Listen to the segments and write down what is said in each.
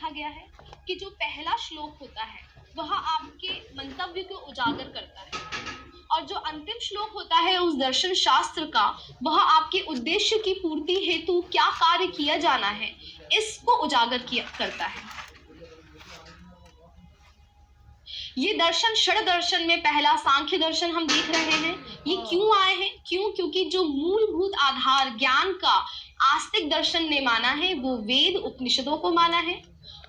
देखा गया है कि जो पहला श्लोक होता है वह आपके मंतव्य को उजागर करता है और जो अंतिम श्लोक होता है उस दर्शन शास्त्र का वह आपके उद्देश्य की पूर्ति हेतु क्या कार्य किया जाना है इसको उजागर करता है। ये दर्शन षड दर्शन में पहला सांख्य दर्शन हम देख रहे हैं। ये क्यों आए हैं? क्योंकि जो मूलभूत आधार ज्ञान का आस्तिक दर्शन ने माना है वो वेद उपनिषदों को माना है।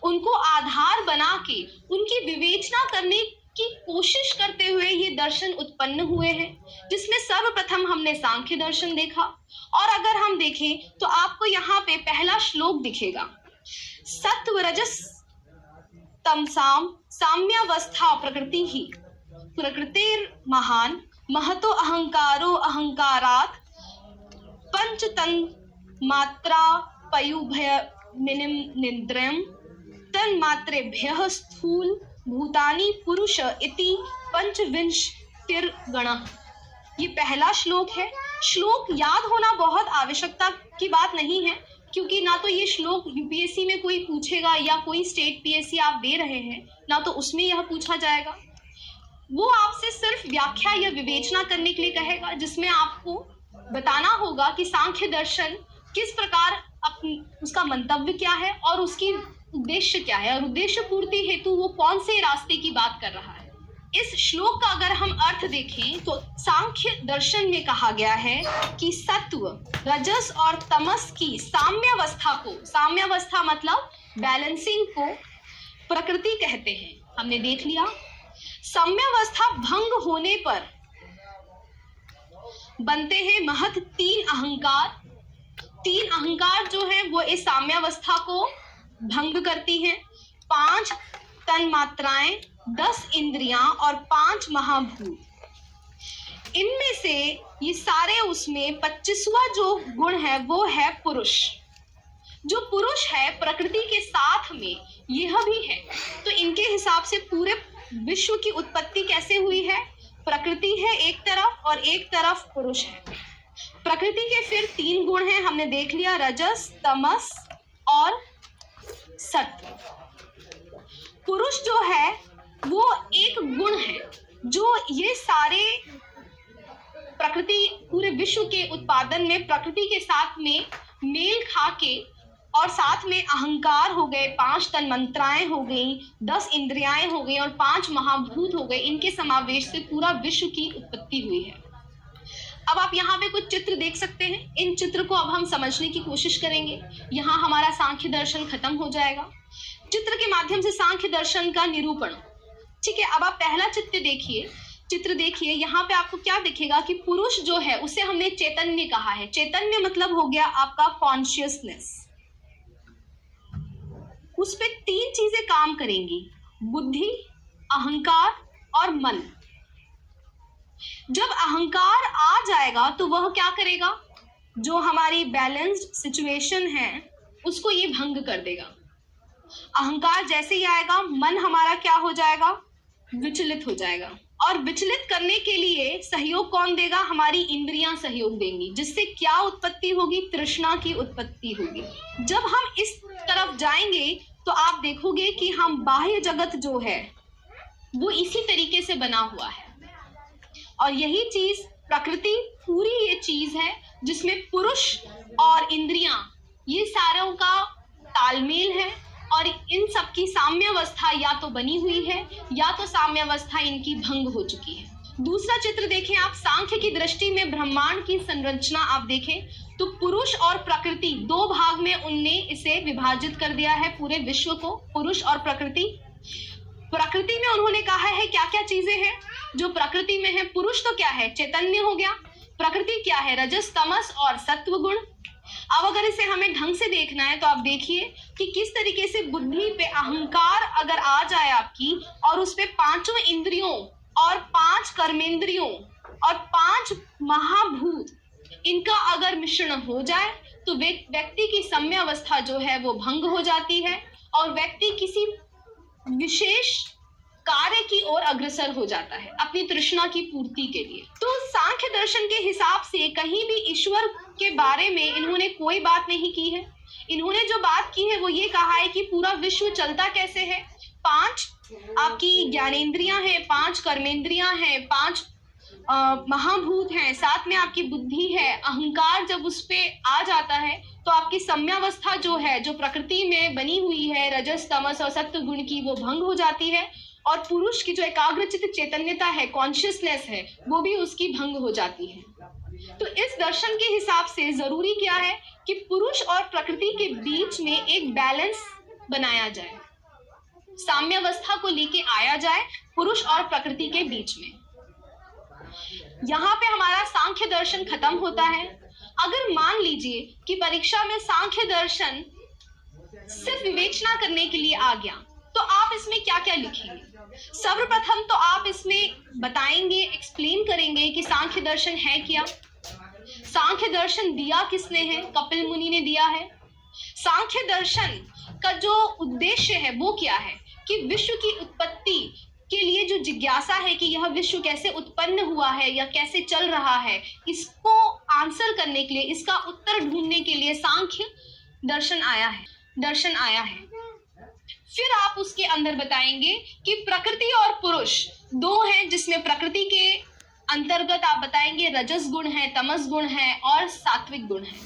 उनको आधार बना के उनकी विवेचना करने की कोशिश करते हुए ये दर्शन उत्पन्न हुए हैं, जिसमें सर्वप्रथम हमने सांख्य दर्शन देखा। और अगर हम देखें तो आपको यहाँ पे पहला श्लोक दिखेगा, सत्व रजस तमसाम साम्यावस्था प्रकृति ही प्रकृतिर महान महतो अहंकारो अहंकारात पंचतन मात्रा पयुभय निन्द्रयम् तन्मात्रेभ्यः स्थूल भूतानि पुरुष इति पंचविंशतिर्गणः। ये पहला श्लोक है। श्लोक याद होना बहुत आवश्यकता की बात नहीं है, क्योंकि ना तो ये श्लोक यूपीएससी में कोई पूछेगा या कोई स्टेट पीएससी आप दे रहे हैं ना तो उसमें यह पूछा जाएगा। वो आपसे सिर्फ व्याख्या या विवेचना करने के लिए कहेगा, जिसमें आपको बताना होगा कि सांख्य दर्शन किस प्रकार उसका मंतव्य क्या है और उसकी उद्देश्य क्या है और उद्देश्य पूर्ति हेतु वो कौन से रास्ते की बात कर रहा है। इस श्लोक का अगर हम अर्थ देखें तो सांख्य दर्शन में कहा गया है कि सत्व रजस और तमस की साम्यावस्था को, साम्यावस्था मतलब बैलेंसिंग को प्रकृति कहते हैं। हमने देख लिया साम्यावस्था भंग होने पर बनते हैं महत तीन अहंकार। तीन अहंकार जो है वो इस साम्यावस्था को भंग करती हैं। 5 तन मात्राएं, 10 इंद्रियां और 5 महाभूत। इनमें से ये सारे उसमें 25वां जो गुण है वो है पुरुष। जो पुरुष है प्रकृति के साथ में यह भी है। तो इनके हिसाब से पूरे विश्व की उत्पत्ति कैसे हुई है? प्रकृति है एक तरफ और एक तरफ पुरुष है। प्रकृति के फिर 3 गुण हैं, हमने देख लिया, रजस, तमस और सत्व। पुरुष जो है वो एक गुण है जो ये सारे प्रकृति पूरे विश्व के उत्पादन में प्रकृति के साथ में मेल खा के और साथ में अहंकार हो गए, 5 तन्मात्राएं हो गई, 10 इंद्रियाएं हो गई और 5 महाभूत हो गए। इनके समावेश से पूरा विश्व की उत्पत्ति हुई है। अब आप यहाँ पे कुछ चित्र देख सकते हैं। इन चित्र को अब हम समझने की कोशिश करेंगे। यहाँ हमारा सांख्य दर्शन खत्म हो जाएगा। चित्र के माध्यम से सांख्य दर्शन का निरूपण, ठीक है। अब आप पहला चित्र देखिए। यहाँ पे आपको क्या दिखेगा कि पुरुष जो है उसे हमने चैतन्य कहा है। चैतन्य मतलब हो गया आपका कॉन्शियसनेस। उस पे 3 चीजें काम करेंगी, बुद्धि, अहंकार और मन। जब अहंकार आ जाएगा तो वह क्या करेगा? जो हमारी बैलेंस्ड सिचुएशन है उसको ये भंग कर देगा। अहंकार जैसे ही आएगा मन हमारा क्या हो जाएगा? विचलित हो जाएगा। और विचलित करने के लिए सहयोग कौन देगा? हमारी इंद्रियां सहयोग देंगी, जिससे क्या उत्पत्ति होगी? तृष्णा की उत्पत्ति होगी। जब हम इस तरफ जाएंगे तो आप देखोगे कि हम बाह्य जगत जो है वो इसी तरीके से बना हुआ है। और यही चीज प्रकृति पूरी ये चीज है जिसमें पुरुष और इंद्रियां ये सारों का तालमेल है और इन सब की साम्यावस्था या तो बनी हुई है या तो साम्यावस्था इनकी भंग हो चुकी है। दूसरा चित्र देखें आप। सांख्य की दृष्टि में ब्रह्मांड की संरचना आप देखें तो पुरुष और प्रकृति 2 भाग में उनने इसे विभाजित कर दिया है पूरे विश्व को, पुरुष और प्रकृति। प्रकृति में उन्होंने कहा है क्या क्या चीजें हैं जो प्रकृति में है। पुरुष तो क्या है? चैतन्य हो गया। प्रकृति क्या है? रजस, तमस और सत्व गुण। अब अगर इसे हमें ढंग से देखना है तो आप देखिए कि किस तरीके से बुद्धि पे अहंकार अगर आ जाए आपकी और उस पे 5 इंद्रियों और 5 कर्मेंद्रियों और 5 महाभूत इनका अगर मिश्रण हो जाए तो व्यक्ति की साम्यावस्था जो है वो भंग हो जाती है और व्यक्ति किसी विशेष कार्य की ओर अग्रसर हो जाता है अपनी तृष्णा की पूर्ति के लिए। तो सांख्य दर्शन के हिसाब से कहीं भी ईश्वर के बारे में इन्होंने कोई बात नहीं की है। इन्होंने जो बात की है वो ये कहा है कि पूरा विश्व चलता कैसे है। 5 आपकी ज्ञानेंद्रियां हैं, 5 कर्मेंद्रियां हैं, 5 महाभूत हैं, साथ में आपकी बुद्धि है। अहंकार जब उस पे आ जाता है तो आपकी सम्यावस्था जो है, जो प्रकृति में बनी हुई है रजस तमस और सत्व गुण की, वो भंग हो जाती है और पुरुष की जो एकाग्रचित्त चैतन्यता है, कॉन्शियसनेस है, वो भी उसकी भंग हो जाती है। तो इस दर्शन के हिसाब से जरूरी क्या है कि पुरुष और प्रकृति के बीच में एक बैलेंस बनाया जाए, साम्यावस्था को लेके आया जाए पुरुष और प्रकृति के बीच में। यहाँ पे हमारा सांख्य दर्शन खत्म होता है। अगर मान लीजिए कि परीक्षा में सांख्य दर्शन सिर्फ विवेचना करने के लिए आ गया, तो आप इसमें क्या क्या लिखेंगे? सर्वप्रथम तो आप इसमें बताएंगे, एक्सप्लेन करेंगे कि सांख्य दर्शन है क्या, सांख्य दर्शन दिया किसने है, कपिल मुनि ने दिया है। सांख्य दर्शन का जो उद्देश्य है वो क्या है, कि विश्व की उत्पत्ति के लिए जो जिज्ञासा है कि यह विश्व कैसे उत्पन्न हुआ है या कैसे चल रहा है, इसको आंसर करने के लिए, इसका उत्तर ढूंढने के लिए सांख्य दर्शन आया है। फिर आप उसके अंदर बताएंगे कि प्रकृति और पुरुष दो हैं, जिसमें प्रकृति के अंतर्गत आप बताएंगे रजस गुण है, तमस गुण है और सात्विक गुण है।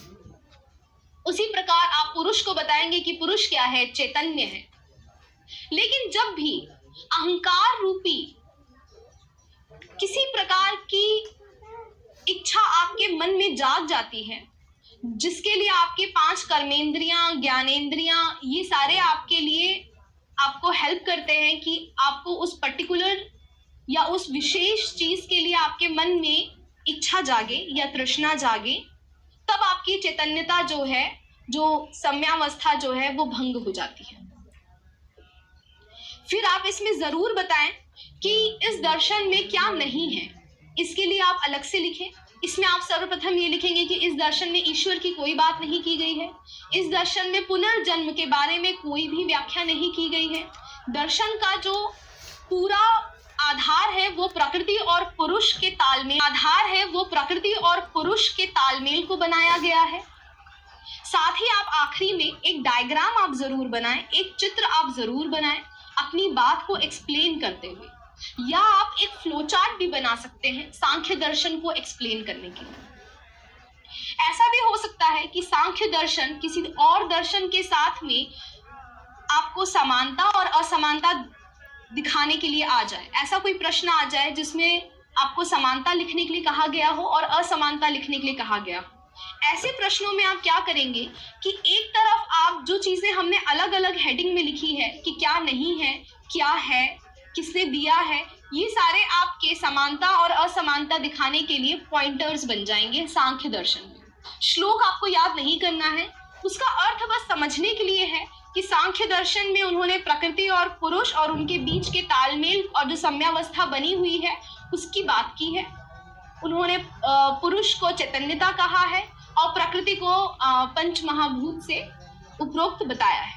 उसी प्रकार आप पुरुष को बताएंगे कि पुरुष क्या है, चैतन्य है। लेकिन जब भी अहंकार रूपी किसी प्रकार की इच्छा आपके मन में जाग जाती है, जिसके लिए आपके 5 कर्मेंद्रियां, ज्ञानेंद्रियां, ये सारे आपके लिए आपको हेल्प करते हैं कि आपको उस पर्टिकुलर या उस विशेष चीज के लिए आपके मन में इच्छा जागे या तृष्णा जागे, तब आपकी चैतन्यता जो है, जो सम्यावस्था जो है, वो भंग हो जाती है। फिर आप इसमें जरूर बताएं कि इस दर्शन में क्या नहीं है, इसके लिए आप अलग से लिखें। इसमें आप सर्वप्रथम ये लिखेंगे कि इस दर्शन में ईश्वर की कोई बात नहीं की गई है, इस दर्शन में पुनर्जन्म के बारे में कोई भी व्याख्या नहीं की गई है। दर्शन का जो पूरा आधार है वो प्रकृति और पुरुष के तालमेल को बनाया गया है। साथ ही आप आखिरी में एक डायग्राम आप जरूर बनाएं, एक चित्र आप जरूर बनाएं अपनी बात को एक्सप्लेन करते हुए, या आप एक फ्लो चार्ट भी बना सकते हैं सांख्य दर्शन को एक्सप्लेन करने के लिए। ऐसा भी हो सकता है कि सांख्य दर्शन किसी और दर्शन के साथ में आपको समानता और असमानता दिखाने के लिए आ जाए। ऐसा कोई प्रश्न आ जाए जिसमें आपको समानता लिखने के लिए कहा गया हो और असमानता लिखने के लिए कहा गया हो। ऐसे प्रश्नों में आप क्या करेंगे कि एक तरफ आप जो चीजें हमने अलग अलग हेडिंग में लिखी है कि क्या नहीं है, क्या है, किसने दिया है, ये सारे आपके समानता और असमानता दिखाने के लिए पॉइंटर्स बन जाएंगे सांख्य दर्शन में। श्लोक आपको याद नहीं करना है, उसका अर्थ बस समझने के लिए है कि सांख्य दर्शन में उन्होंने प्रकृति और पुरुष और उनके बीच के तालमेल और जो सम्यावस्था बनी हुई है उसकी बात की है। उन्होंने पुरुष को चैतन्यता कहा है और प्रकृति को पंच महाभूत से उपरोक्त बताया है।